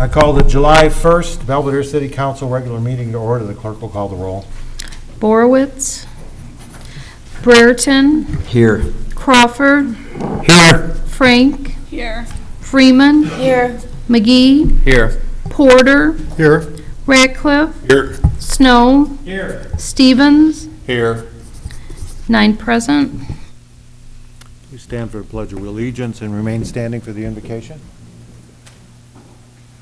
I call the July 1st Belvidere City Council regular meeting to order. The clerk will call the roll. Borowitz. Brereton. Here. Crawford. Here. Frank. Here. Freeman. Here. McGee. Here. Porter. Here. Ratcliffe. Here. Snow. Here. Stevens. Here. 9 present. Please stand for the Pledge of Allegiance and remain standing for the invocation.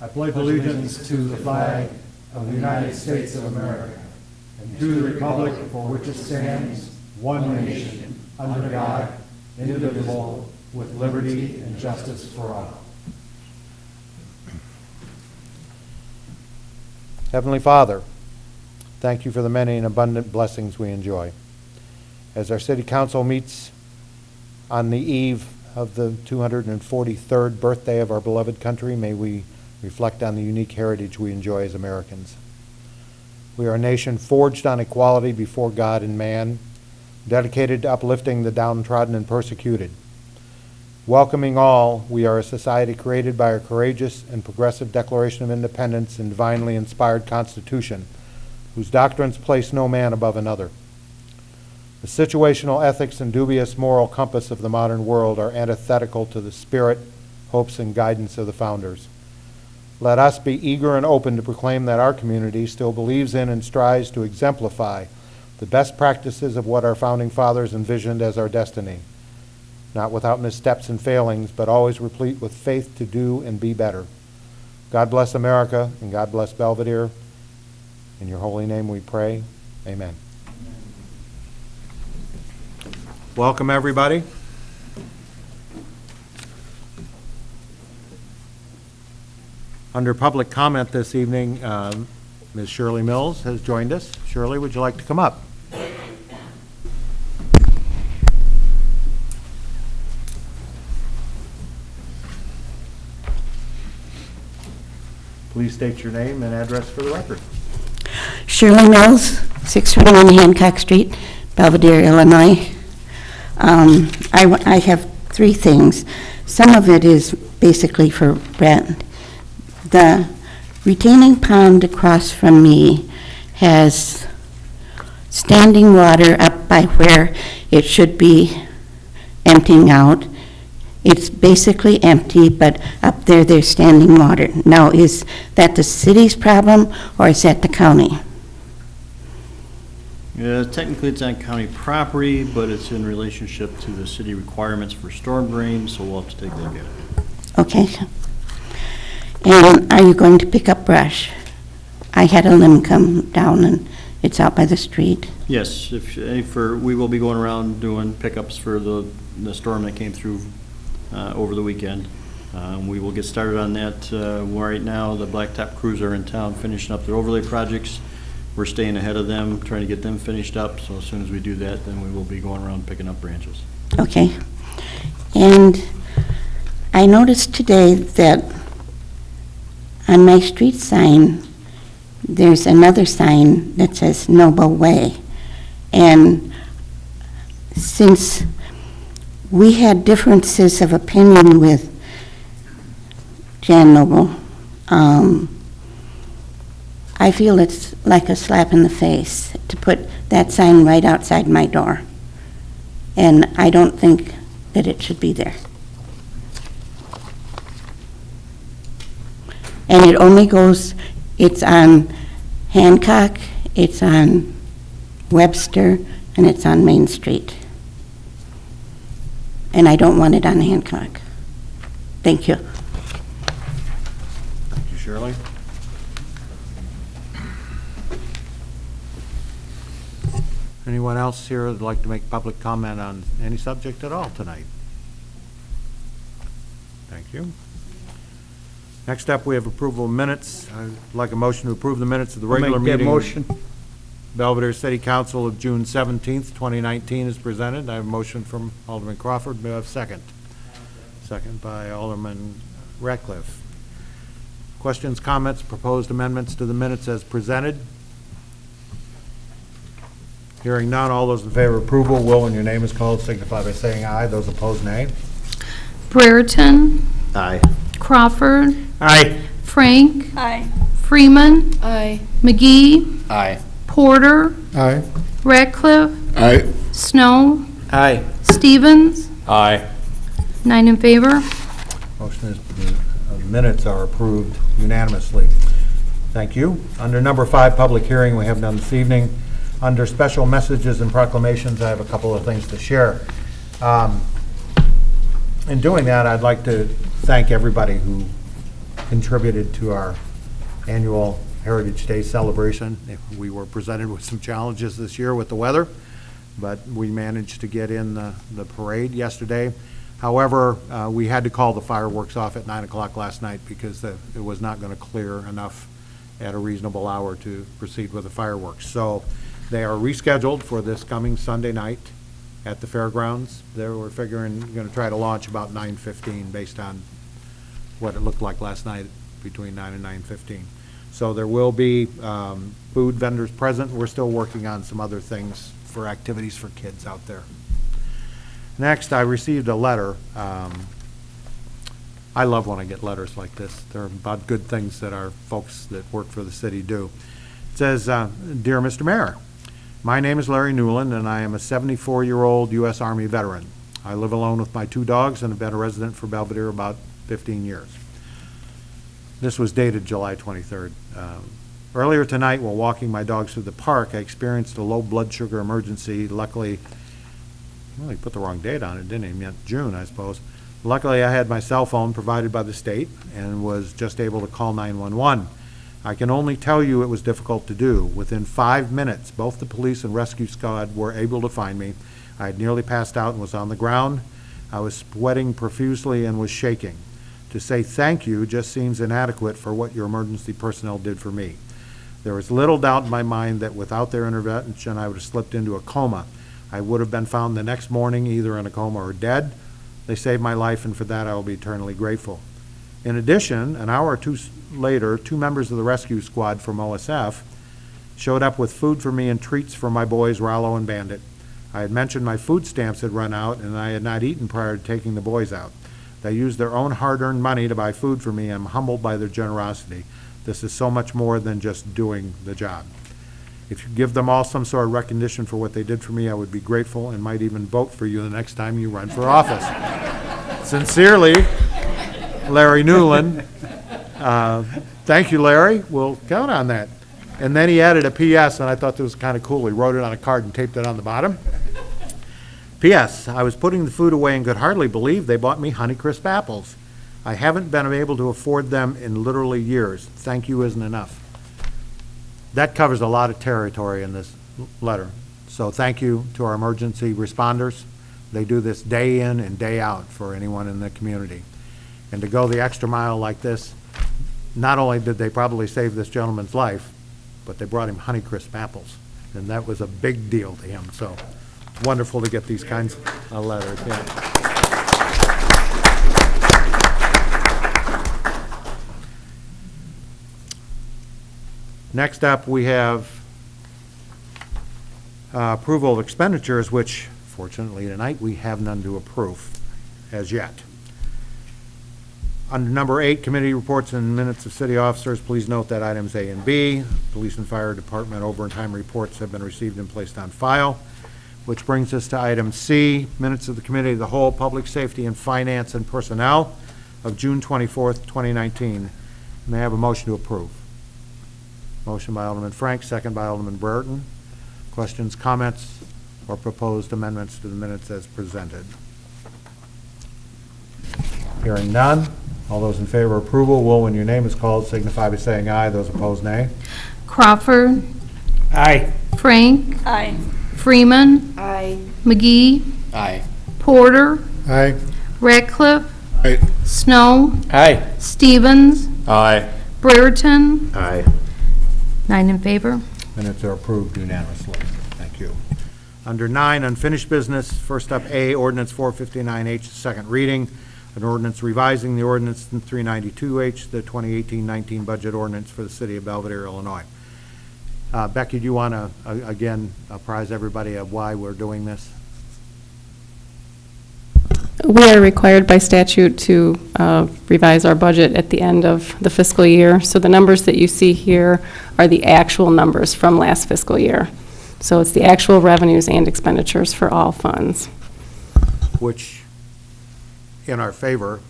I pledge allegiance to the flag of the United States of America and to the republic for which it stands, one nation, under God, indivisible, with liberty and justice for all. Heavenly Father, thank you for the many and abundant blessings we enjoy. As our City Council meets on the eve of the 243rd birthday of our beloved country, may we reflect on the unique heritage we enjoy as Americans. We are a nation forged on equality before God and man, dedicated to uplifting the downtrodden and persecuted. Welcoming all, we are a society created by our courageous and progressive Declaration of Independence and divinely inspired Constitution, whose doctrines place no man above another. The situational ethics and dubious moral compass of the modern world are antithetical to the spirit, hopes, and guidance of the founders. Let us be eager and open to proclaim that our community still believes in and strives to exemplify the best practices of what our founding fathers envisioned as our destiny, not without missteps and failings, but always replete with faith to do and be better. God bless America, and God bless Belvidere. In your holy name we pray. Amen. Welcome, everybody. Under public comment this evening, Ms. Shirley Mills has joined us. Shirley, would you like to come up? Please state your name and address for the record. Shirley Mills, 621 Hancock Street, Belvidere, Illinois. I have 3 things. Some of it is basically for Brent. The retaining pond across from me has standing water up by where it should be emptying out. It's basically empty, but up there there's standing water. Now, is that the city's problem or is that the county? Yeah, technically it's on county property, but it's in relationship to the city requirements for storm drains, so we'll have to take a look at it. Okay. And are you going to pick up brush? I had a limb come down and it's out by the street. Yes, we will be going around doing pickups for the storm that came through over the weekend. We will get started on that. Right now, the blacktop crews are in town finishing up their overlay projects. We're staying ahead of them, trying to get them finished up, so as soon as we do that, then we will be going around picking up branches. Okay. And I noticed today that on my street sign, there's another sign that says Noble Way. And since we had differences of opinion with Jan Noble, I feel it's like a slap in the face to put that sign right outside my door. And I don't think that it should be there. And it only goes, it's on Hancock, it's on Webster, and it's on Main Street. And I don't want it on Hancock. Thank you. Thank you, Shirley. Anyone else here would like to make public comment on any subject at all tonight? Thank you. Next up, we have approval of minutes. I'd like a motion to approve the minutes of the regular meeting. Motion. Belvidere City Council of June 17th, 2019 is presented. I have a motion from Alderman Crawford. May I have a second? Second by Alderman Ratcliffe. Questions, comments, proposed amendments to the minutes as presented? Hearing none, all those in favor of approval will, when your name is called, signify by saying aye. Those opposed, nay. Brereton. Aye. Crawford. Aye. Frank, Aye. Freeman, Aye. McGee, Aye. Porter, Aye. Ratcliffe, Aye. Snow, Aye. Stevens, Aye. 9 in favor. Motion is, the minutes are approved unanimously. Thank you. Under number 5, public hearing, we have none this evening. Under special messages and proclamations, I have a couple of things to share. In doing that, I'd like to thank everybody who contributed to our annual Heritage Day celebration. We were presented with some challenges this year with the weather, but we managed to get in the parade yesterday. However, we had to call the fireworks off at 9 o'clock last night because it was not going to clear enough at a reasonable hour to proceed with the fireworks. So they are rescheduled for this coming Sunday night at the fairgrounds. They were figuring, going to try to launch about 9:15 based on what it looked like last night between 9 and 9:15. So there will be food vendors present. We're still working on some other things for activities for kids out there. Next, I received a letter. I love when I get letters like this. They're about good things that our folks that work for the city do. It says, Dear Mr. Mayor, my name is Larry Newland, and I am a 74-year-old U.S. Army veteran. I live alone with my 2 dogs and have been a resident for Belvidere about 15 years. This was dated July 23rd. Earlier tonight, while walking my dogs through the park, I experienced a low blood sugar emergency. Luckily, well, he put the wrong date on it, didn't he? He meant June, I suppose. Luckily, I had my cell phone provided by the state and was just able to call 911. I can only tell you it was difficult to do. Within 5 minutes, both the police and rescue squad were able to find me. I had nearly passed out and was on the ground. I was sweating profusely and was shaking. To say thank you just seems inadequate for what your emergency personnel did for me. There was little doubt in my mind that without their intervention, I would have slipped into a coma. I would have been found the next morning either in a coma or dead. They saved my life, and for that I will be eternally grateful. In addition, an hour or two later, 2 members of the rescue squad from OSF showed up with food for me and treats for my boys, Rollo and Bandit. I had mentioned my food stamps had run out, and I had not eaten prior to taking the boys out. They used their own hard-earned money to buy food for me, and I'm humbled by their generosity. This is so much more than just doing the job. If you give them all some sort of recognition for what they did for me, I would be grateful and might even vote for you the next time you run for office. Sincerely, Larry Newland. Thank you, Larry. We'll count on that. And then he added a P.S., and I thought this was kind of cool. He wrote it on a card and taped it on the bottom. P.S. I was putting the food away and could hardly believe they bought me Honeycrisp apples. I haven't been able to afford them in literally years. Thank you isn't enough. That covers a lot of territory in this letter. So thank you to our emergency responders. They do this day in and day out for anyone in the community. And to go the extra mile like this, not only did they probably save this gentleman's life, but they brought him Honeycrisp apples. And that was a big deal to him. So it's wonderful to get these kinds of letters. Yeah. Next up, we have approval of expenditures, which fortunately tonight we have none to approve as yet. Under number 8, committee reports and minutes of city officers, please note that items A and B, police and fire department overtime reports have been received and placed on file, which brings us to item C, minutes of the committee of the whole, public safety and finance and personnel of June 24th, 2019. May I have a motion to approve? Motion by Alderman Frank, second by Alderman Brereton. Questions, comments, or proposed amendments to the minutes as presented? Hearing none. All those in favor of approval will, when your name is called, signify by saying aye. Those opposed, nay. Crawford, Aye. Frank, Aye. Freeman, Aye. McGee, Aye. Porter, Aye. Ratcliffe, Aye. Snow, Aye. Stevens, Aye. Brereton, Aye. 9 in favor. Minutes are approved unanimously. Thank you. Under 9, unfinished business, first up, A, ordinance 459H, second reading. An ordinance revising the ordinance 392H, the 2018-19 budget ordinance for the city of Belvidere, Illinois. Becky, do you want to, again, apprise everybody of why we're doing this? We are required by statute to revise our budget at the end of the fiscal year. So the numbers that you see here are the actual numbers from last fiscal year. So it's the actual revenues and expenditures for all funds. Which, in our favor,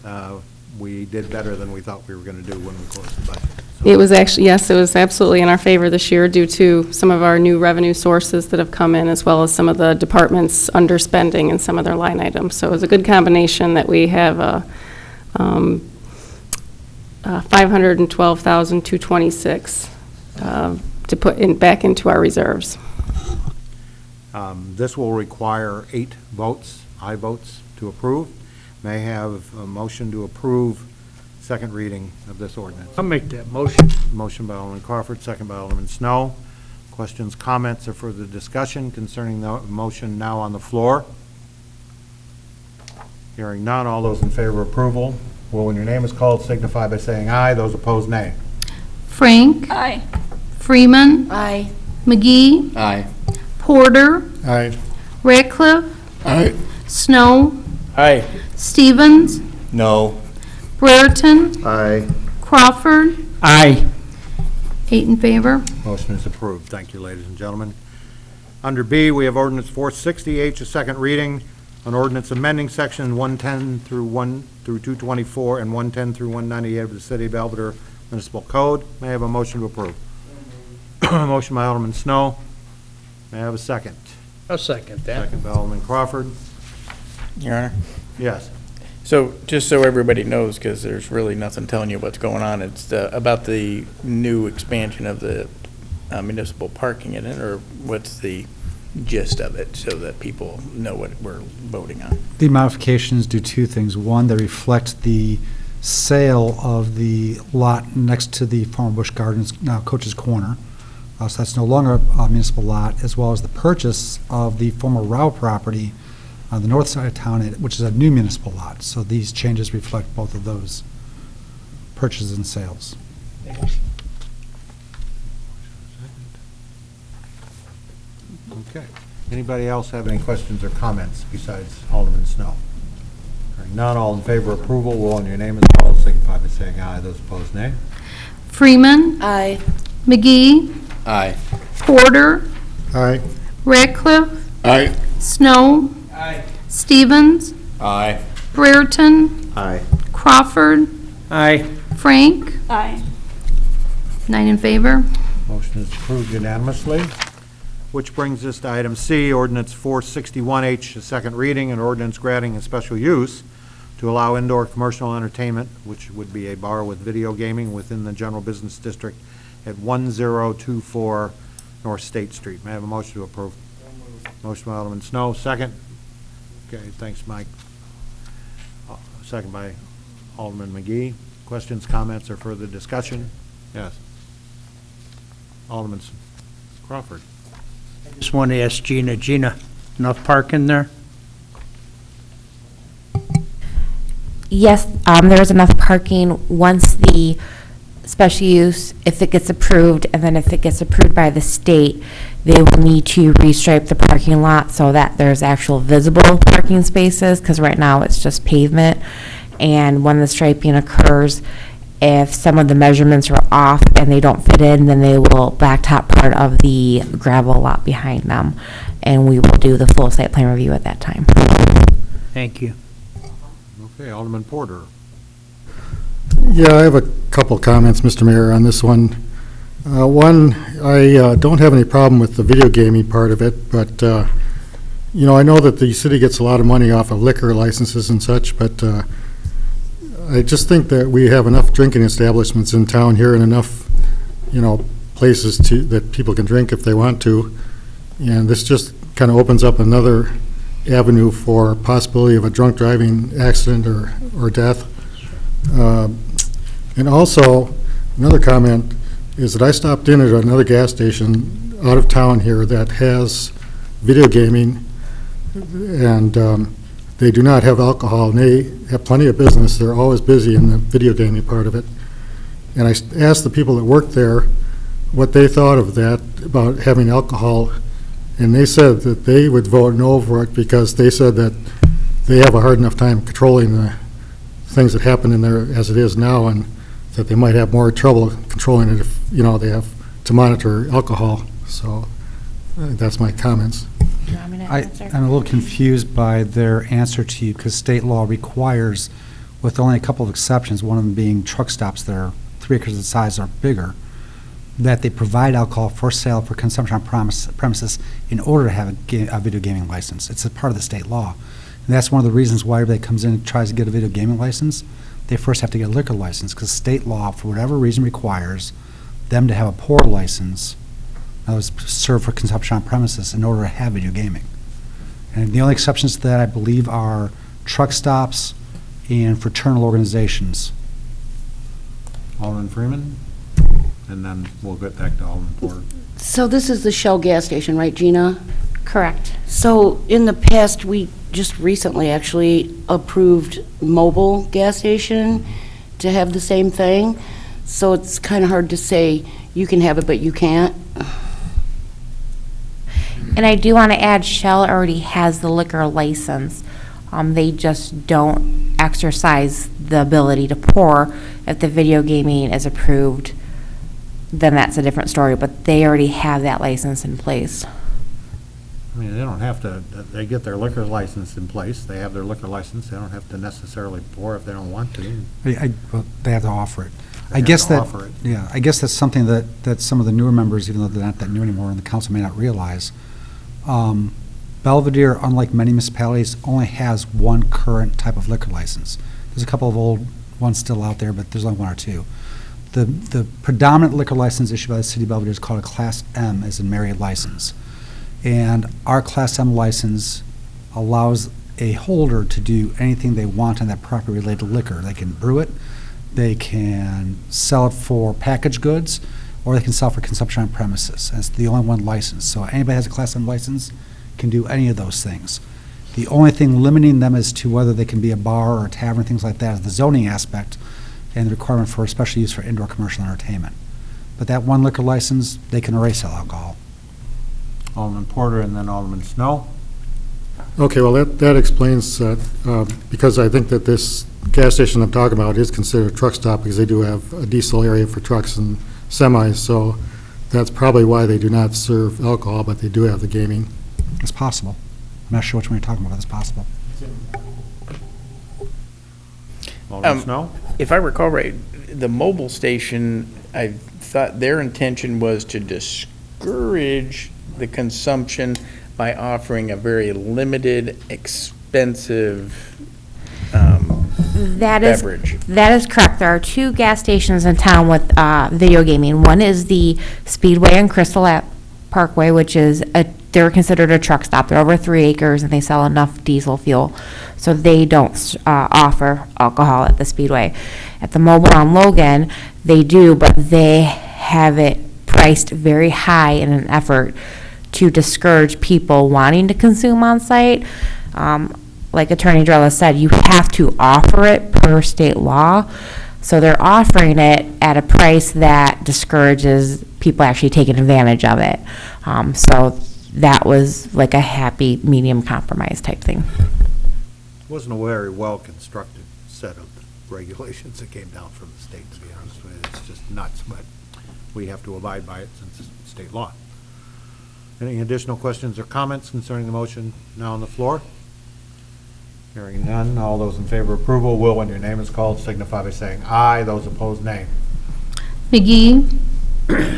we did better than we thought we were going to do when we closed the budget. So- It was actually, yes, it was absolutely in our favor this year due to some of our new revenue sources that have come in, as well as some of the departments underspending in some of their line items. So it was a good combination that we have $512,226 to put in, back into our reserves. This will require 8 votes, aye votes, to approve. May I have a motion to approve second reading of this ordinance? I'll make that motion. Motion by Alderman Crawford, second by Alderman Snow. Questions, comments, or further discussion concerning the motion now on the floor? Hearing none, all those in favor of approval will, when your name is called, signify by saying aye. Those opposed, nay. Frank. Aye. Freeman. Aye. McGee. Aye. Porter. Aye. Ratcliffe. Aye. Snow. Aye. Stevens. No. Brereton. Aye. Crawford. Aye. 8 in favor. Motion is approved. Thank you, ladies and gentlemen. Under B, we have ordinance 460H, a second reading, an ordinance amending section 110 through 224 and 110 through 198 of the City of Belvidere Municipal Code. May I have a motion to approve? Motion by Alderman Snow. May I have a second? I'll second that. Second by Alderman Crawford. Your Honor. Yes. So, just so everybody knows, because there's really nothing telling you what's going on, it's about the new expansion of the municipal parking in it, or what's the gist of it, so that people know what we're voting on? The modifications do two things. One, they reflect the sale of the lot next to the former Busch Gardens, now Coach's Corner. So that's no longer a municipal lot, as well as the purchase of the former Rao property on the north side of town, which is a new municipal lot. So these changes reflect both of those purchases and sales. Okay. Anybody else have any questions or comments besides Alderman Snow? Hearing none, all in favor of approval will, on your name is called, signify by saying aye. Those opposed, nay. Freeman. Aye. McGee. Aye. Porter. Aye. Ratcliffe. Aye. Snow. Aye. Stevens. Aye. Brereton. Aye. Crawford. Aye. Frank. Aye. 9 in favor. Motion is approved unanimously, which brings us to item C, ordinance 461H, a second reading, an ordinance granting a special use to allow indoor commercial entertainment, which would be a bar with video gaming within the general business district at 1024 North State Street. May I have a motion to approve? Motion by Alderman Snow, second. Okay, thanks, Mike. Second by Alderman McGee. Questions, comments, or further discussion? Yes. Alderman Crawford. Just want to ask Gina. Gina, enough parking there? Yes, there is enough parking once the special use, if it gets approved, and then if it gets approved by the state, they will need to restripe the parking lot so that there's actual visible parking spaces, because right now it's just pavement. And when the striping occurs, if some of the measurements are off and they don't fit in, then they will blacktop part of the gravel lot behind them, and we will do the full site plan review at that time. Thank you. Okay, Alderman Porter. Yeah, I have a couple comments, Mr. Mayor, on this one. One, I don't have any problem with the video gaming part of it, but, you know, I know that the city gets a lot of money off of liquor licenses and such, but I just think that we have enough drinking establishments in town here and enough, you know, places that people can drink if they want to. And this just kind of opens up another avenue for possibility of a drunk driving accident or death. And also, another comment is that I stopped in at another gas station out of town here that has video gaming, and they do not have alcohol, and they have plenty of business. They're always busy in the video gaming part of it. And I asked the people that work there what they thought of that, about having alcohol, and they said that they would vote no for it because they said that they have a hard enough time controlling the things that happen in there as it is now, and that they might have more trouble controlling it if, they have to monitor alcohol. So that's my comments. Do you want me to I'm answer? a little confused by their answer to you, because state law requires, with only a couple of exceptions, one of them being truck stops that are 3 acres in size or bigger, that they provide alcohol for sale for consumption on premises in order to have a video gaming license. It's a part of the state law. And that's one of the reasons why everybody comes in and tries to get a video gaming license, they first have to get a liquor license, because state law, for whatever reason, requires them to have a pour license, that was served for consumption on premises, in order to have video gaming. And the only exceptions to that, I believe, are truck stops and fraternal organizations. Alderman Freeman, and then we'll get back to Alderman Porter. So this is the Shell gas station, right, Gina? Correct. So in the past, we just recently actually approved mobile gas station to have the same thing. So it's kind of hard to say you can have it, but you can't. And I do want to add, Shell already has the liquor license. They just don't exercise the ability to pour. If the video gaming is approved, then that's a different story, but they already have that license in place. I mean, they don't have to, they get their liquor license in place, they have their liquor license, they don't have to necessarily pour if they don't want to. Well, they have to offer it. They I have guess to that, offer it. yeah, I guess that's something that some of the newer members, even though they're not that new anymore, and the council may not realize. Belvidere, unlike many municipalities, only has one current type of liquor license. There's a couple of old ones still out there, but there's only 1 or 2. The predominant liquor license issued by the city of Belvidere is called a Class M, as in married license. And our Class M license allows a holder to do anything they want on that property related to liquor. They can brew it, they can sell it for packaged goods, or they can sell for consumption on premises. That's the only one license. So anybody has a Class M license can do any of those things. The only thing limiting them as to whether they can be a bar or a tavern, things like that, is the zoning aspect and the requirement for special use for indoor commercial entertainment. But that one liquor license, they can already sell alcohol. Alderman Porter and then Alderman Snow. Okay, well, that explains, because I think that this gas station I'm talking about is considered a truck stop, because they do have a diesel area for trucks and semis, so that's probably why they do not serve alcohol, but they do have the gaming. It's possible. I'm not sure which one you're talking about, but it's possible. Alderman Snow? If I recall right, the mobile station, I thought their intention was to discourage the consumption by offering a very limited, expensive beverage. That is correct. There are 2 gas stations in town with video gaming. One is the Speedway and Crystal Parkway, which is they're considered a truck stop. They're over 3 acres and they sell enough diesel fuel, so they don't offer alcohol at the Speedway. At the Mobile on Logan, they do, but they have it priced very high in an effort to discourage people wanting to consume on site. Like Attorney Drella said, you have to offer it per state law. So they're offering it at a price that discourages people actually taking advantage of it. So that was like a happy medium compromise type thing. Wasn't a very well-constructed set of regulations that came down from the state, to be honest with you. It's just nuts, but we have to abide by it since it's state law. Any additional questions or comments concerning the motion now on the floor? Hearing none, all those in favor of approval will, when your name is called, signify by saying aye. Those opposed, nay. McGee,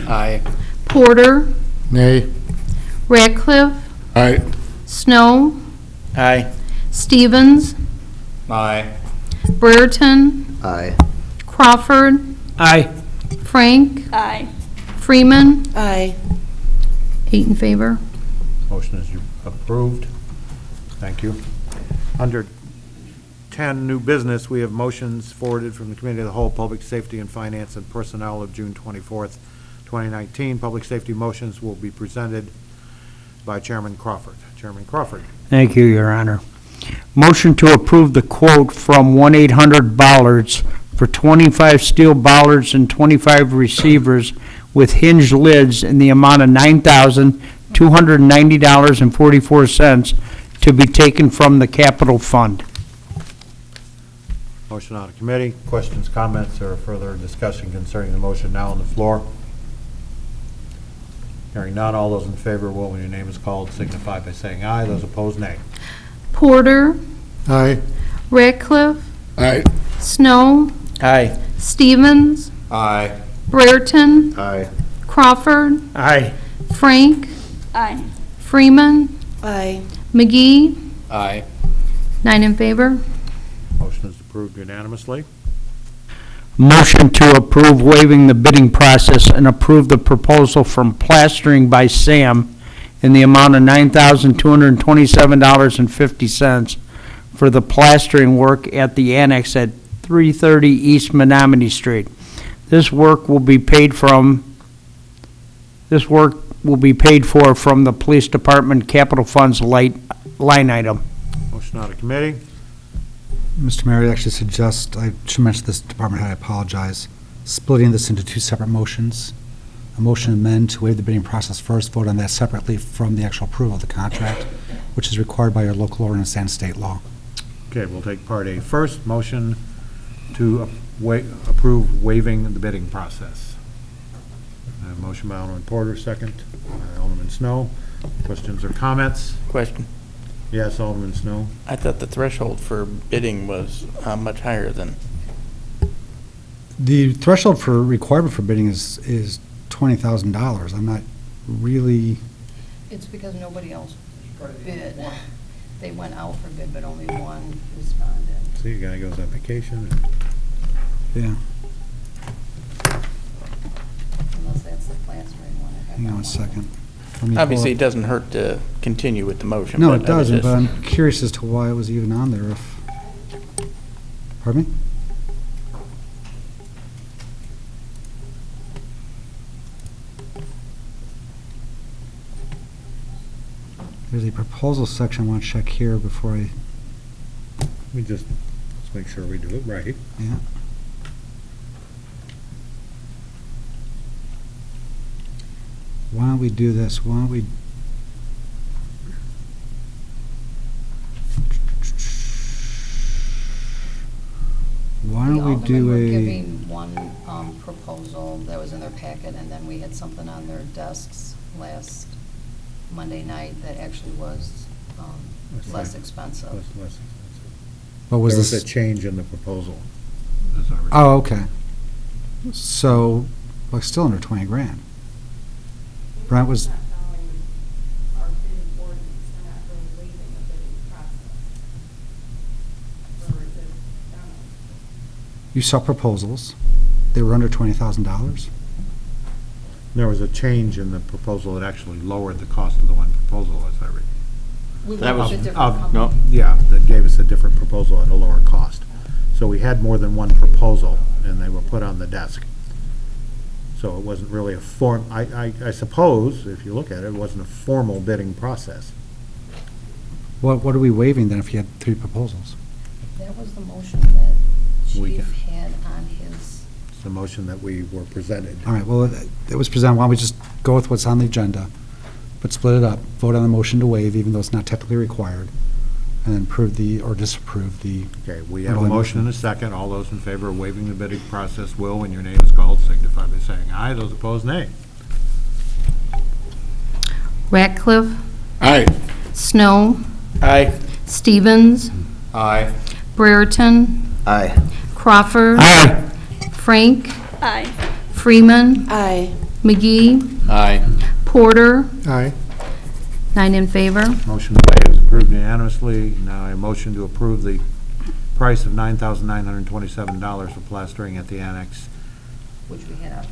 Aye. Porter, Nay. Ratcliffe, Aye. Snow, Aye. Stevens, Aye. Brereton, Aye. Crawford, Aye. Frank, Aye. Freeman, Aye. 8 in favor. Motion is approved. Thank you. Under 10, new business, we have motions forwarded from the Committee of the Whole, Public Safety and Finance and Personnel of June 24th, 2019. Public safety motions will be presented by Chairman Crawford. Chairman Crawford. Thank you, Your Honor. Motion to approve the quote from 1-800-Bollards for 25 steel bollards and 25 receivers with hinged lids in the amount of $9,290.44 to be taken from the capital fund. Motion out of committee. Questions, comments, or further discussion concerning the motion now on the floor? Hearing none, all those in favor will, when your name is called, signify by saying aye. Those opposed, nay. Porter, Aye. Ratcliffe, Aye. Snow, Aye. Stevens, Aye. Brereton, Aye. Crawford, Aye. Frank, Aye. Freeman, Aye. McGee, Aye. 9 in favor. Motion is approved unanimously. Motion to approve waiving the bidding process and approve the proposal from Plastering by Sam in the amount of $9,227.50 for the plastering work at the annex at 330 East Menominee Street. This work will be paid for from the Police Department Capital Funds line item. Motion out of committee. Mr. Mayor, I actually suggest, I should mention this department head, I apologize, splitting this into two separate motions. A motion to amend to waive the bidding process first, vote on that separately from the actual approval of the contract, which is required by your local ordinance and state law. Okay, we'll take part A first. Motion to approve waiving the bidding process. Motion by Alderman Porter, second by Alderman Snow. Questions or comments? Question. Yes, Alderman Snow. I thought the threshold for bidding was much higher than, The threshold for requirement for bidding is $20,000. I'm not really, It's because nobody else bid. They went out for bid, but only one responded. See, the guy goes on vacation. yeah, Unless that's the plastering one. I hang on a don't know. second. Let me pull obviously, it up- doesn't hurt to continue with the motion. No, but it I was doesn't, but just- I'm curious as to why it was even on there if, pardon me? There's a proposal section I want to check here before I, Let's make sure we do it right. yeah. Why don't we do this? Why don't we? Why don't we The do Aldermen were a, giving one proposal that was in their packet, and then we had something on their desks last Monday night that actually was less expensive. Less expensive. what was There was this? a change in the proposal. as I recall. Oh, okay. So, like, still under 20 grand. Brent was, you saw proposals, they were under $20,000? There was a change in the proposal that actually lowered the cost of the one proposal, as I recall. We That went was- with a different company. No, Yeah, that gave us a different proposal at a lower cost. So we had more than one proposal, and they were put on the desk. So it wasn't really a I suppose, if you look at it, it wasn't a formal bidding process. What are we waiving then if you had 3 proposals? That was the motion that We Chief can- had on his. It's the motion that we were presented. All right, well, it was presented, why don't we just go with what's on the agenda, but split it up, vote on the motion to waive, even though it's not technically required, and then approve or disapprove the, Okay, we have a Otherwise- motion and a second. All those in favor of waiving the bidding process will, when your name is called, signify by saying aye. Those opposed, nay. Ratcliffe, Aye. Snow, Aye. Stevens, aye. Brereton, Aye. Crawford, Aye. Frank, Aye. Freeman, Aye. McGee, Aye. Porter, Aye. 9 in favor. Motion to waive is approved unanimously. Now a motion to approve the price of $9,927 for plastering at the annex Which we had out.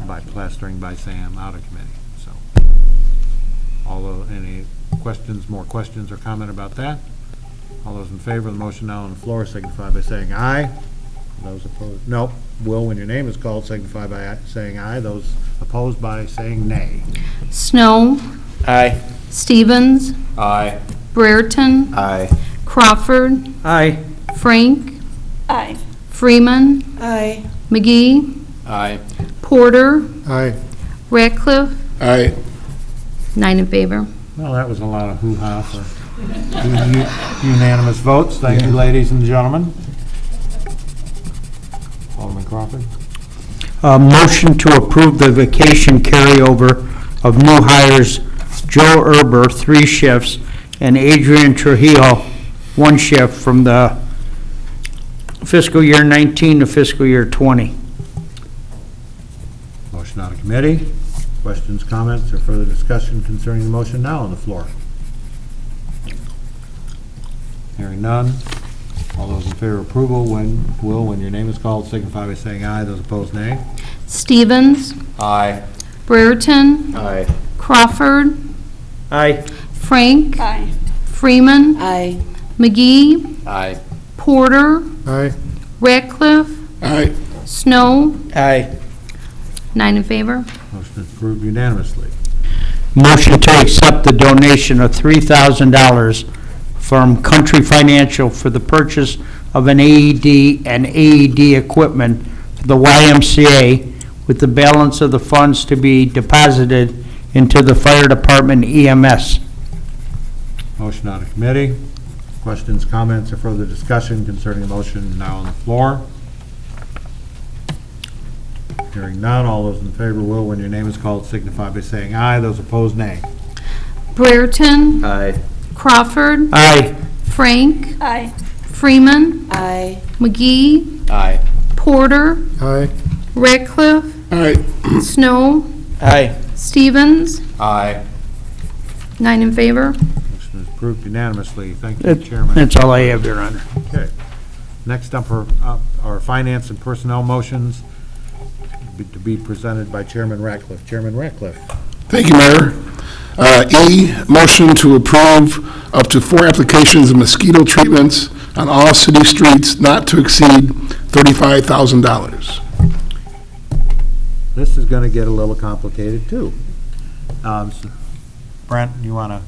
by Plastering by Sam out of committee. So, any questions, more questions or comment about that? All those in favor of the motion now on the floor signify by saying aye. Those opposed, no. Will, when your name is called, signify by saying aye. Those opposed by saying nay. Snow, Aye. Stevens, Aye. Brereton, Aye. Crawford, Aye. Frank, Aye. Freeman, Aye. McGee, Aye. Porter, Aye. Ratcliffe, Aye. 9 in favor. Well, that was a lot of hoo-ha for unanimous votes. Thank you, ladies and gentlemen. Crawford. Motion to approve the vacation carryover of new hires Joe Erber, 3 shifts, and Adrian Trujillo, 1 shift from the fiscal year 19 to fiscal year 20. Motion out of committee. Questions, comments, or further discussion concerning the motion now on the floor? Hearing none. All those in favor of approval, when your name is called, signify by saying aye. Those opposed, nay. Stevens, Aye. Brereton, Aye. Crawford, Aye. Frank, Aye. Freeman, Aye. McGee, Aye. Porter, Aye. Ratcliffe, Aye. Snow, Aye. 9 in favor. Motion is approved unanimously. Motion to accept the donation of $3,000 from Country Financial for the purchase of an AED and AED equipment for the YMCA, with the balance of the funds to be deposited into the Fire Department EMS. Motion out of committee. Questions, comments, or further discussion concerning the motion now on the floor? Hearing none. All those in favor will, when your name is called, signify by saying aye. Those opposed, nay. Brereton, Aye. Crawford, Aye. Frank, Aye. Freeman, Aye. McGee, Aye. Porter, Aye. Ratcliffe, Aye. Snow, Aye. Stevens, Aye. 9 in favor. Motion is approved unanimously. Thank you, Chairman. That's all I have, Your Honor. Okay. Next up are finance and personnel motions to be presented by Chairman Ratcliffe. Chairman Ratcliffe. Thank you, Mayor. E, motion to approve up to 4 applications of mosquito treatments on all city streets not to exceed $35,000. This is going to get a little complicated, too. Brent, you want to?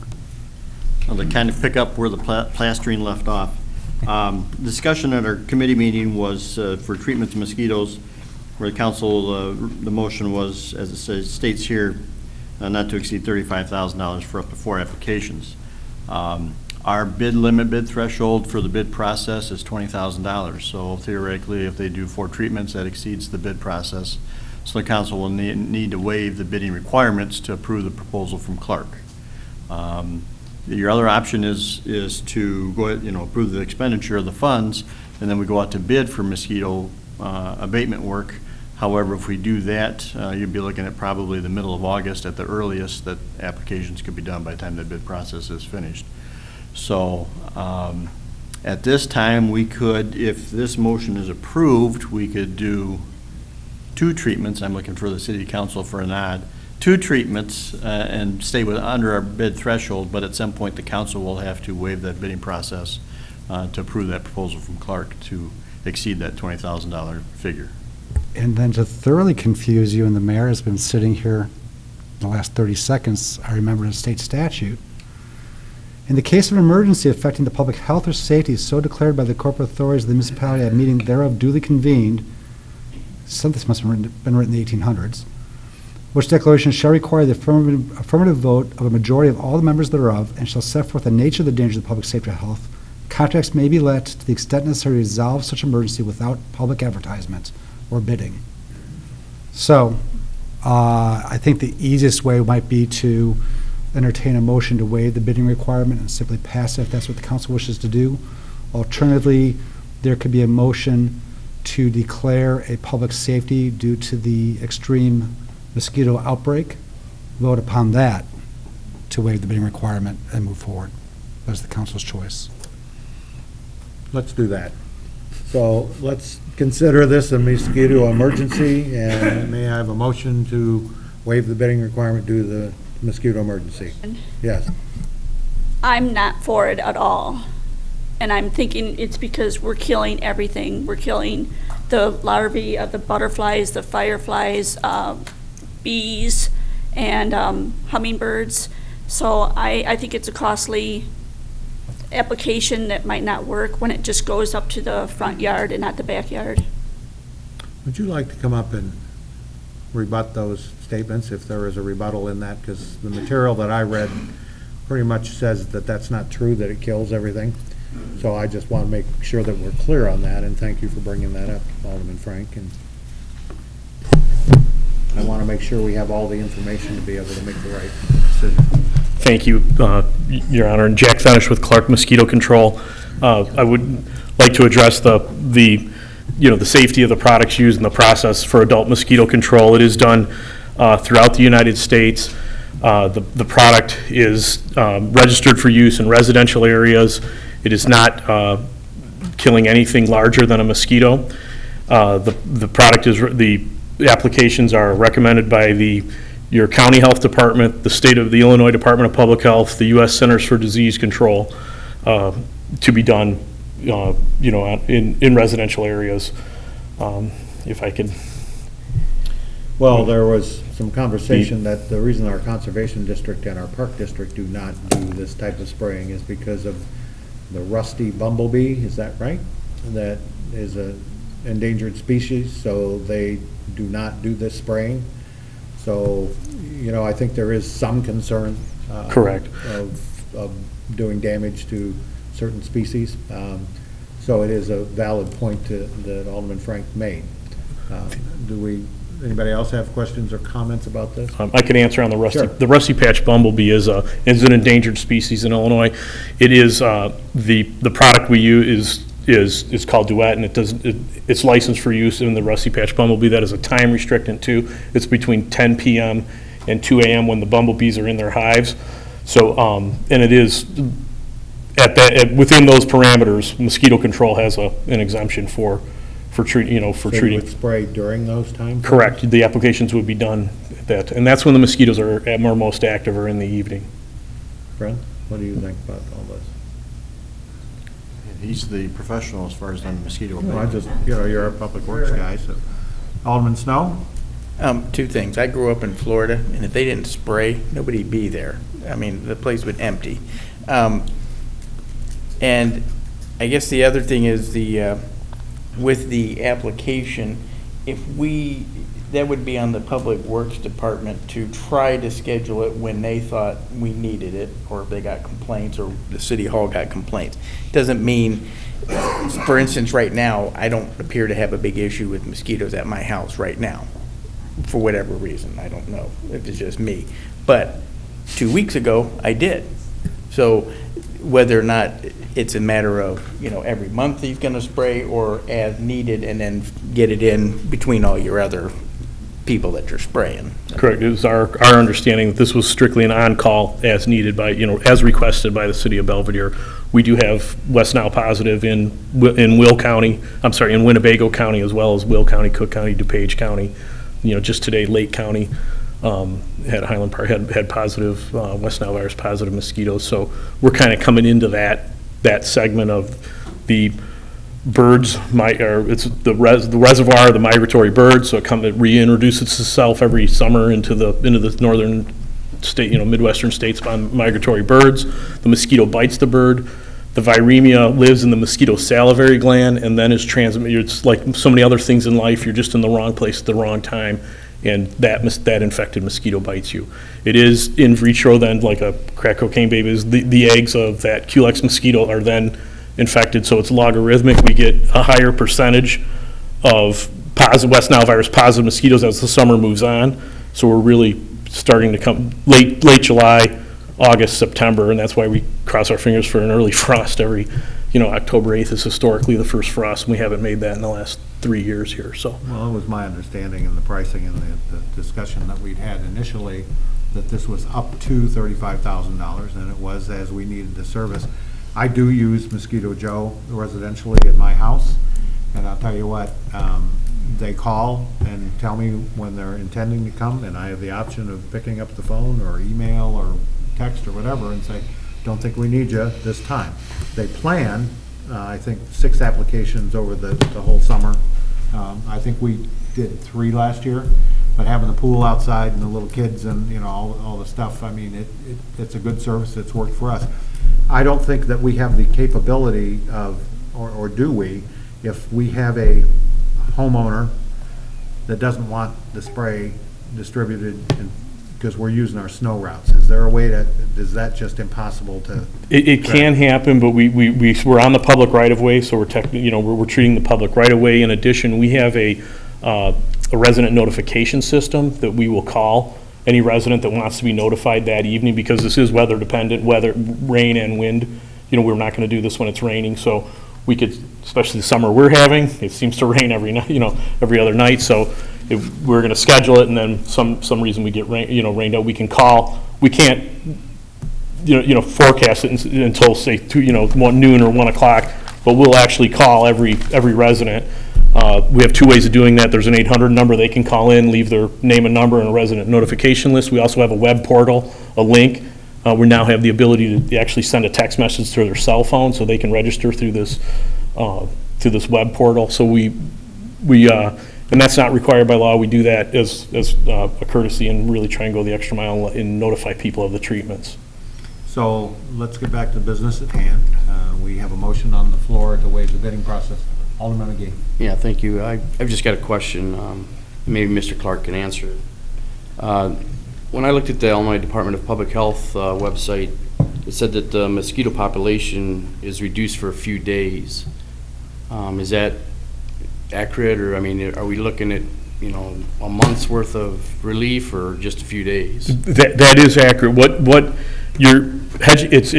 Well, to kind of pick up where the plastering left off. Discussion at our committee meeting was for treatment of mosquitoes, where the council, the motion was, as it says, states here, not to exceed $35,000 for up to 4 applications. Our bid threshold for the bid process is $20,000. So theoretically, if they do 4 treatments, that exceeds the bid process. So the council will need to waive the bidding requirements to approve the proposal from Clark. Your other option is to go ahead, approve the expenditure of the funds, and then we go out to bid for mosquito abatement work. However, if we do that, you'd be looking at probably the middle of August at the earliest that applications could be done by the time the bid process is finished. So at this time, we could, if this motion is approved, we could do 2 treatments. I'm looking for the city council for a nod. 2 treatments and stay under our bid threshold, but at some point the council will have to waive that bidding process to approve that proposal from Clark to exceed that $20,000 figure. And then to thoroughly confuse you, and the mayor has been sitting here the last 30 seconds, I remember a state statute. In the case of an emergency affecting the public health or safety so declared by the corporate authorities of the municipality at a meeting thereof duly convened, this must have been written in the 1800s, which declaration shall require the affirmative vote of a majority of all the members thereof, and shall set forth the nature of the danger to the public safety or health. Contracts may be let to the extent necessary to resolve such emergency without public advertisement or bidding. So, I think the easiest way might be to entertain a motion to waive the bidding requirement and simply pass it if that's what the council wishes to do. Alternatively, there could be a motion to declare a public safety due to the extreme mosquito outbreak, vote upon that to waive the bidding requirement and move forward. That's the council's choice. Let's do that. So let's consider this a mosquito emergency, and may I have a motion to waive the bidding requirement due to the mosquito emergency? Yes. I'm not for it at all. And I'm thinking it's because we're killing everything. We're killing the larvae of the butterflies, the fireflies, bees, and hummingbirds. So I think it's a costly application that might not work when it just goes up to the front yard and not the backyard. Would you like to come up and rebut those statements, if there is a rebuttal in that? Because the material that I read pretty much says that that's not true, that it kills everything. So I just want to make sure that we're clear on that, and thank you for bringing that up, Alderman Frank. And want to make sure we have all the information to be able to make the right decision. Thank you, Your Honor. And Jack Fenish with Clark Mosquito Control. I would like to address the safety of the products used in the process for adult mosquito control. It is done throughout the United States. The product is registered for use in residential areas. It is not killing anything larger than a mosquito. The product is, the applications are recommended by your county health department, the Illinois Department of Public Health, the U.S. Centers for Disease Control, to be done, in residential areas. If I could. Well, there was some conversation that the reason our conservation district and our park district do not do this type of spraying is because of the rusty bumblebee, is that right? That is a endangered species, so they do not do this spraying. So, I think there is some concern. Correct. Of doing damage to certain species. So it is a valid point that Alderman Frank made. Anybody else have questions or comments about this? I can answer on the rusty. Sure. The rusty patch bumblebee is an endangered species in Illinois. It is the product we use is called Duet, and it's licensed for use in the rusty patch bumblebee. That is a time restrictant too. It's between 10 p.m. and 2 a.m. when the bumblebees are in their hives. So and it is within those parameters, mosquito control has an exemption for treating. So you would spray during those times? Correct. The applications would be done at that, and that's when the mosquitoes are most active, or in the evening. Brent, what do you think about all this? He's the professional as far as on the mosquito. No, I just, you're a public works guy, so. Alderman Snow? Two things. I grew up in Florida, and if they didn't spray, nobody'd be there. I mean, the place would empty. And I guess the other thing is with the application, that would be on the Public Works Department to try to schedule it when they thought we needed it, or if they got complaints, or the City Hall got complaints. Doesn't mean, for instance, right now, I don't appear to have a big issue with mosquitoes at my house right now, for whatever reason. I don't know if it's just me. But 2 weeks ago, I did. So whether or not it's a matter of, every month he's going to spray, or as needed, and then get it in between all your other people that you're spraying. Correct. It was our understanding that this was strictly an on-call as needed by, as requested by the city of Belvidere. We do have West Nile positive in Will County, in Winnebago County, as well as Will County, Cook County, DuPage County. Just today, Lake County had Highland Park had positive West Nile virus positive mosquitoes. So we're kind of coming into that segment of the birds. It's the reservoir of the migratory birds. So it reintroduces itself every summer into the northern state, Midwestern states by migratory birds. The mosquito bites the bird. The viremia lives in the mosquito salivary gland and then is transmitted. It's like so many other things in life. You're just in the wrong place at the wrong time, and that infected mosquito bites you. It is in vitro then, like a crack cocaine baby, is the eggs of that Culex mosquito are then infected, so it's logarithmic. We get a higher percentage of West Nile virus positive mosquitoes as the summer moves on. So we're really starting to come late July, August, September, and that's why we cross our fingers for an early frost every, October 8th is historically the first frost, and we haven't made that in the last 3 years here, so. Well, it was my understanding in the pricing and the discussion that we'd had initially that this was up to $35,000, and it was as we needed the service. I do use Mosquito Joe residentially at my house, and I'll tell you what, they call and tell me when they're intending to come, and I have the option of picking up the phone or email or text or whatever and say, don't think we need you this time. They plan, I think, 6 applications over the whole summer. I think we did 3 last year, but having the pool outside and the little kids and, all the stuff, I mean, it's a good service. It's worked for us. I don't think that we have the capability of, or do we, if we have a homeowner that doesn't want the spray distributed because we're using our snow routes. Is there a way is that just impossible to? It can happen, but we're on the public right of way, so we're treating the public right of way. In addition, we have a a resident notification system that we will call any resident that wants to be notified that evening, because this is weather dependent, weather, rain and wind. You know, we're not going to do this when it's raining, so we could, especially the summer we're having, it seems to rain every night, you know, every other night, so if we're going to schedule it and then some reason we get rained out, we can call. We can't, you know, forecast it until say noon or 1 o'clock, but we'll actually call every resident. We have two ways of doing that. There's an 800 number they can call in, leave their name and number and a resident notification list. We also have a web portal, a link. We now have the ability to actually send a text message to their cell phone so they can register through this web portal. So and that's not required by law. We do that as a courtesy and really try and go the extra mile and notify people of the treatments. So let's get back to business at hand. We have a motion on the floor to waive the bidding process. Alderman McGee. Yeah, thank you. I've just got a question. Maybe Mr. Clark can answer it. When I looked at the Illinois Department of Public Health website, it said that the mosquito population is reduced for a few days. Is that accurate, or I mean, are we looking at a month's worth of relief or just a few days? That is accurate. What your hedge? It's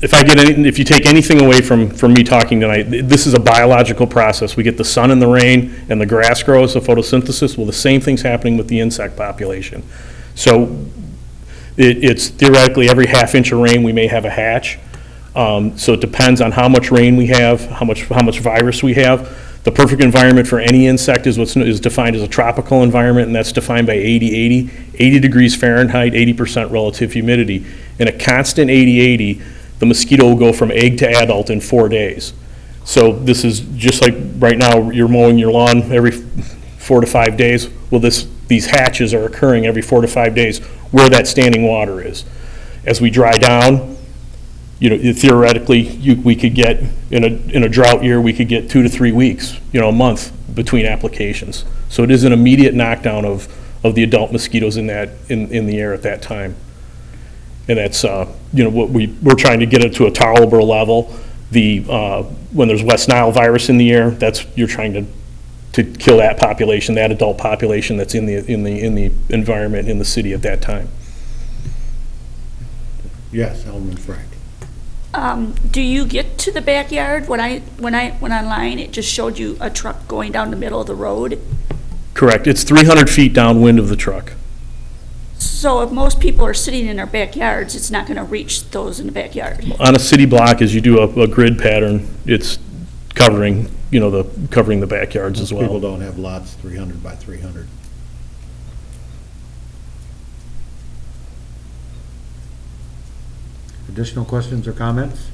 if you take anything away from me talking tonight, this is a biological process. We get the sun and the rain, and the grass grows, the photosynthesis. Well, the same thing's happening with the insect population. So it's theoretically every half inch of rain we may have a hatch. So it depends on how much rain we have, how much virus we have. The perfect environment for any insect is is defined as a tropical environment, and that's defined by 80 degrees Fahrenheit, 80% relative humidity. In a constant 80, the mosquito will go from egg to adult in 4 days. So this is just like right now you're mowing your lawn every 4 to 5 days. Well, these hatches are occurring every 4 to 5 days where that standing water is. As we dry down, theoretically, we could get, in a drought year, we could get 2 to 3 weeks, a month between applications. So it is an immediate knockdown of the adult mosquitoes in the air at that time. And that's, what we're trying to get it to a tolerable level. When there's West Nile virus in the air, you're trying to kill that population, that adult population that's in the environment in the city at that time. Yes, Alderman Frank. Do you get to the backyard? When I went online, it just showed you a truck going down the middle of the road. Correct. It's 300 feet downwind of the truck. So if most people are sitting in their backyards, it's not going to reach those in the backyard. On a city block, as you do a grid pattern, it's covering, covering the backyards as well. People don't have lots 300 by 300. Additional questions or comments?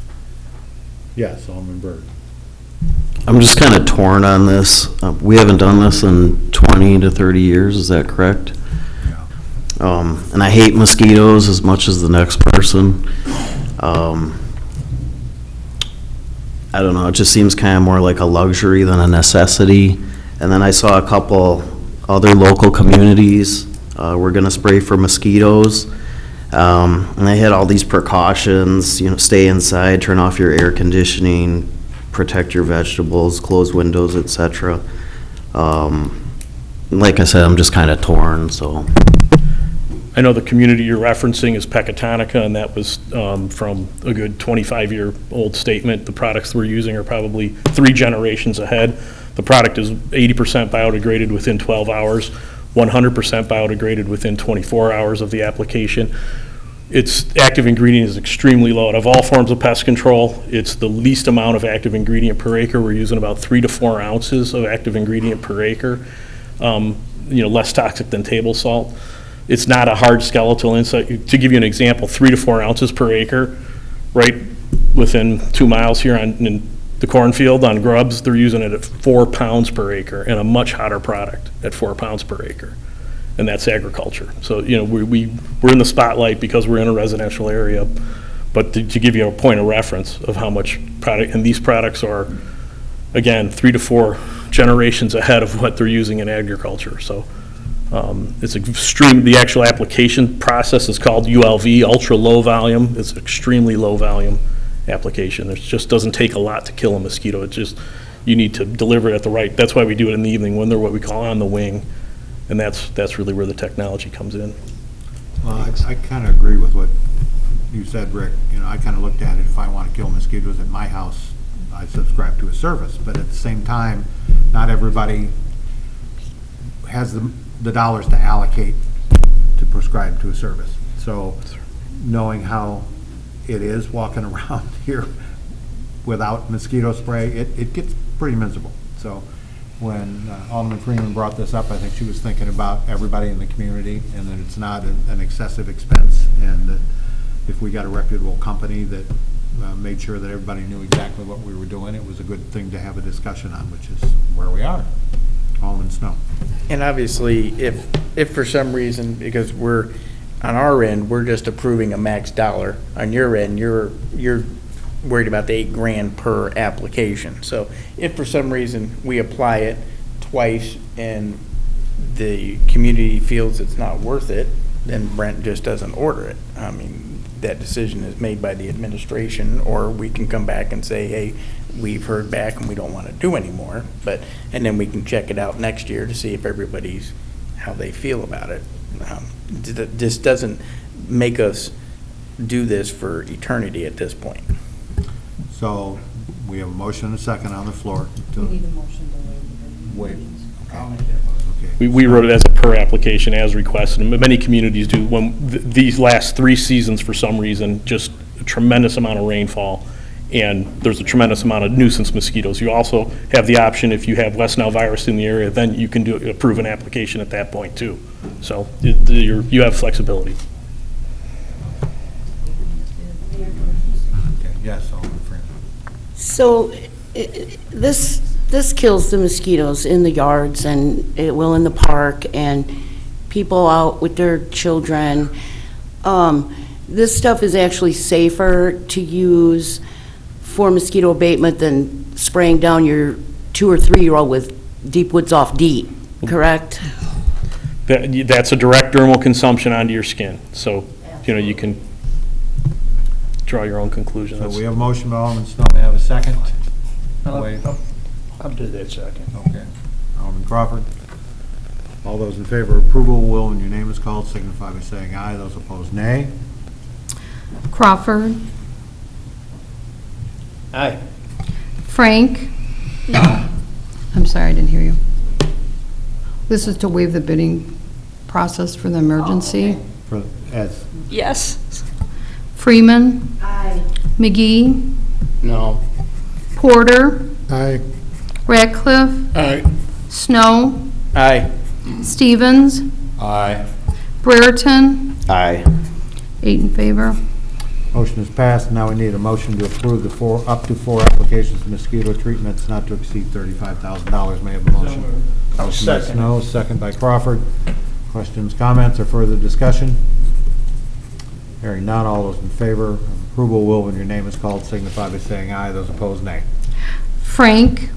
Yes, Alderman Byrd. I'm just kind of torn on this. We haven't done this in 20 to 30 years, is that correct? Yeah. And I hate mosquitoes as much as the next person. I don't know, it just seems kind of more like a luxury than a necessity. And then I saw a couple other local communities were going to spray for mosquitoes. And they had all these precautions, stay inside, turn off your air conditioning, protect your vegetables, close windows, etc. Like I said, I'm just kind of torn, so. I know the community you're referencing is Pecatonica, and that was from a good 25-year-old statement. The products we're using are probably 3 generations ahead. The product is 80% biodegraded within 12 hours. 100% biodegraded within 24 hours of the application. Its active ingredient is extremely low. Out of all forms of pest control, it's the least amount of active ingredient per acre. We're using about 3 to 4 ounces of active ingredient per acre. Less toxic than table salt. It's not a hard skeletal insect. To give you an example, 3 to 4 ounces per acre, right within 2 miles here in the cornfield on grubs, they're using it at 4 pounds per acre, and a much hotter product at 4 pounds per acre. And that's agriculture. So, we're in the spotlight because we're in a residential area. But to give you a point of reference of how much product, and these products are, again, 3 to 4 generations ahead of what they're using in agriculture. So it's extreme. The actual application process is called ULV, ultra low volume. It's extremely low volume application. It just doesn't take a lot to kill a mosquito. It's just, you need to deliver it at the right, that's why we do it in the evening when they're what we call on the wing. And that's really where the technology comes in. Well, I kind of agree with what you said, Rick. You know, I kind of looked at it, if I want to kill mosquitoes at my house, I subscribe to a service. But at the same time, not everybody has the dollars to allocate to prescribe to a service. So knowing how it is walking around here without mosquito spray, it gets pretty miserable. So when Alderman Freeman brought this up, I think she was thinking about everybody in the community and that it's not an excessive expense, and that if we got a reputable company that made sure that everybody knew exactly what we were doing, it was a good thing to have a discussion on, which is where we are. Alderman Snow. And obviously, if for some reason, because we're, on our end, we're just approving a max dollar, on your end, you're worried about the $8,000 per application. So if for some reason we apply it twice and the community feels it's not worth it, then Brent just doesn't order it. I mean, that decision is made by the administration, or we can come back and say, hey, we've heard back and we don't want to do anymore. And then we can check it out next year to see if everybody's, how they feel about it. This doesn't make us do this for eternity at this point. So we have a motion and a second on the floor. We need a motion to waive. Okay. We wrote it as a per application as requested, and many communities do. When these last 3 seasons, for some reason, just a tremendous amount of rainfall, and there's a tremendous amount of nuisance mosquitoes. You also have the option, if you have West Nile virus in the area, then you can approve an application at that point too. So you have flexibility. Okay. Yes, Alderman Freeman. So this kills the mosquitoes in the yards, and it will in the park, and people out with their children. This stuff is actually safer to use for mosquito abatement than spraying down your 2 or 3-year-old with Deep Woods Off DEET, correct? That's a direct dermal consumption onto your skin. So, you can draw your own conclusion. So we have a motion by Alderman Snow. May I have a second? Waive. I'll do that second. Okay. Alderman Crawford. All those in favor of approval will, when your name is called, signify by saying aye. Those opposed, nay. Crawford. Aye. Frank. I'm sorry, I didn't hear you. This is to waive the bidding process for the emergency. As Yes. Freeman. Aye. McGee. No. Porter. Aye. Ratcliffe. Aye. Snow. Aye. Stevens. Aye. Brereton. Aye. 8 in favor. motion is passed, now we need a motion to approve the up to 4 applications of mosquito treatments not to exceed $35,000. May I have a motion? Motion by Snow, second by Crawford. Questions, comments, or further discussion? Hearing none, all those in favor of approval will, when your name is called, signify by saying aye. Those opposed, nay. Frank.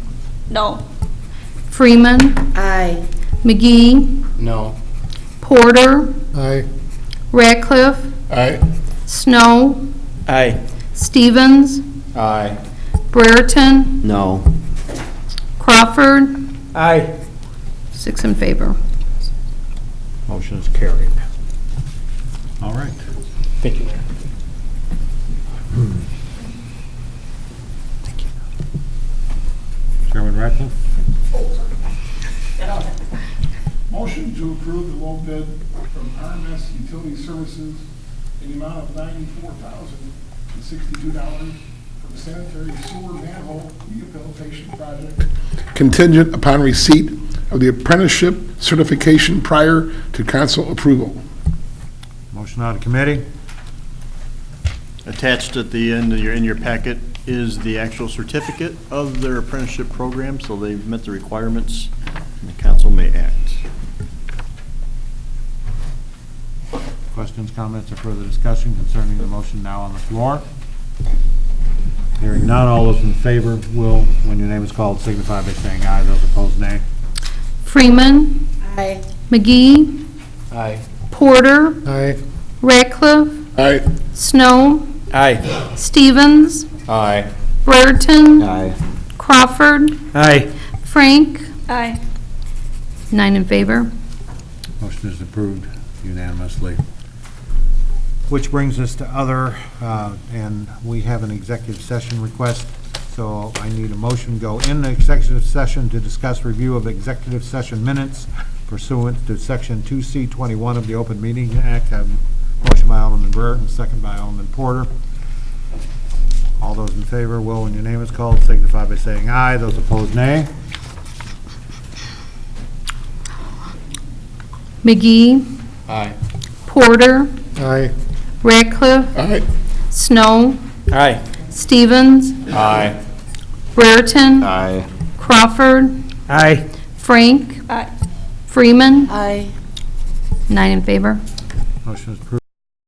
No. Freeman. Aye. McGee. No. Porter. Aye. Ratcliffe. Aye. Snow. Aye. Stevens. Aye. Brereton. No. Crawford. Aye. 6 in favor. Motion is carried. All right. Thank you, Mayor. Thank you. Chairman Ratcliffe? Motion to approve the low bid from RMS Utility Services in the amount of $94,062 for the sanitary sewer manhole rehabilitation project, contingent upon receipt of the apprenticeship certification prior to council approval. Motion out of committee. Attached at the end of in your packet is the actual certificate of their apprenticeship program, so they've met the requirements, and the council may act. Questions, comments, or further discussion concerning the motion now on the floor? Hearing none, all those in favor will, when your name is called, signify by saying aye. Those opposed, nay. Freeman. Aye. McGee. Aye. Porter. Aye. Ratcliffe. Aye. Snow. Aye. Stevens. Aye. Brereton. Aye. Crawford. Aye. Frank. Aye. 9 in favor. Motion is approved unanimously. Which brings us to other, and we have an executive session request. So I need a motion to go in the executive session to discuss review of executive session minutes pursuant to Section 2C21 of the Open Meeting Act. Have a motion by Alderman Burton, second by Alderman Porter. All those in favor, will, when your name is called, signify by saying aye. Those opposed, nay. McGee, Aye. Porter, Aye. Ratcliffe, Aye. Snow, Aye. Stevens, Aye. Brereton, Aye. Crawford, Aye. Frank, Aye. Freeman, Aye. 9 in favor. Motion is approved.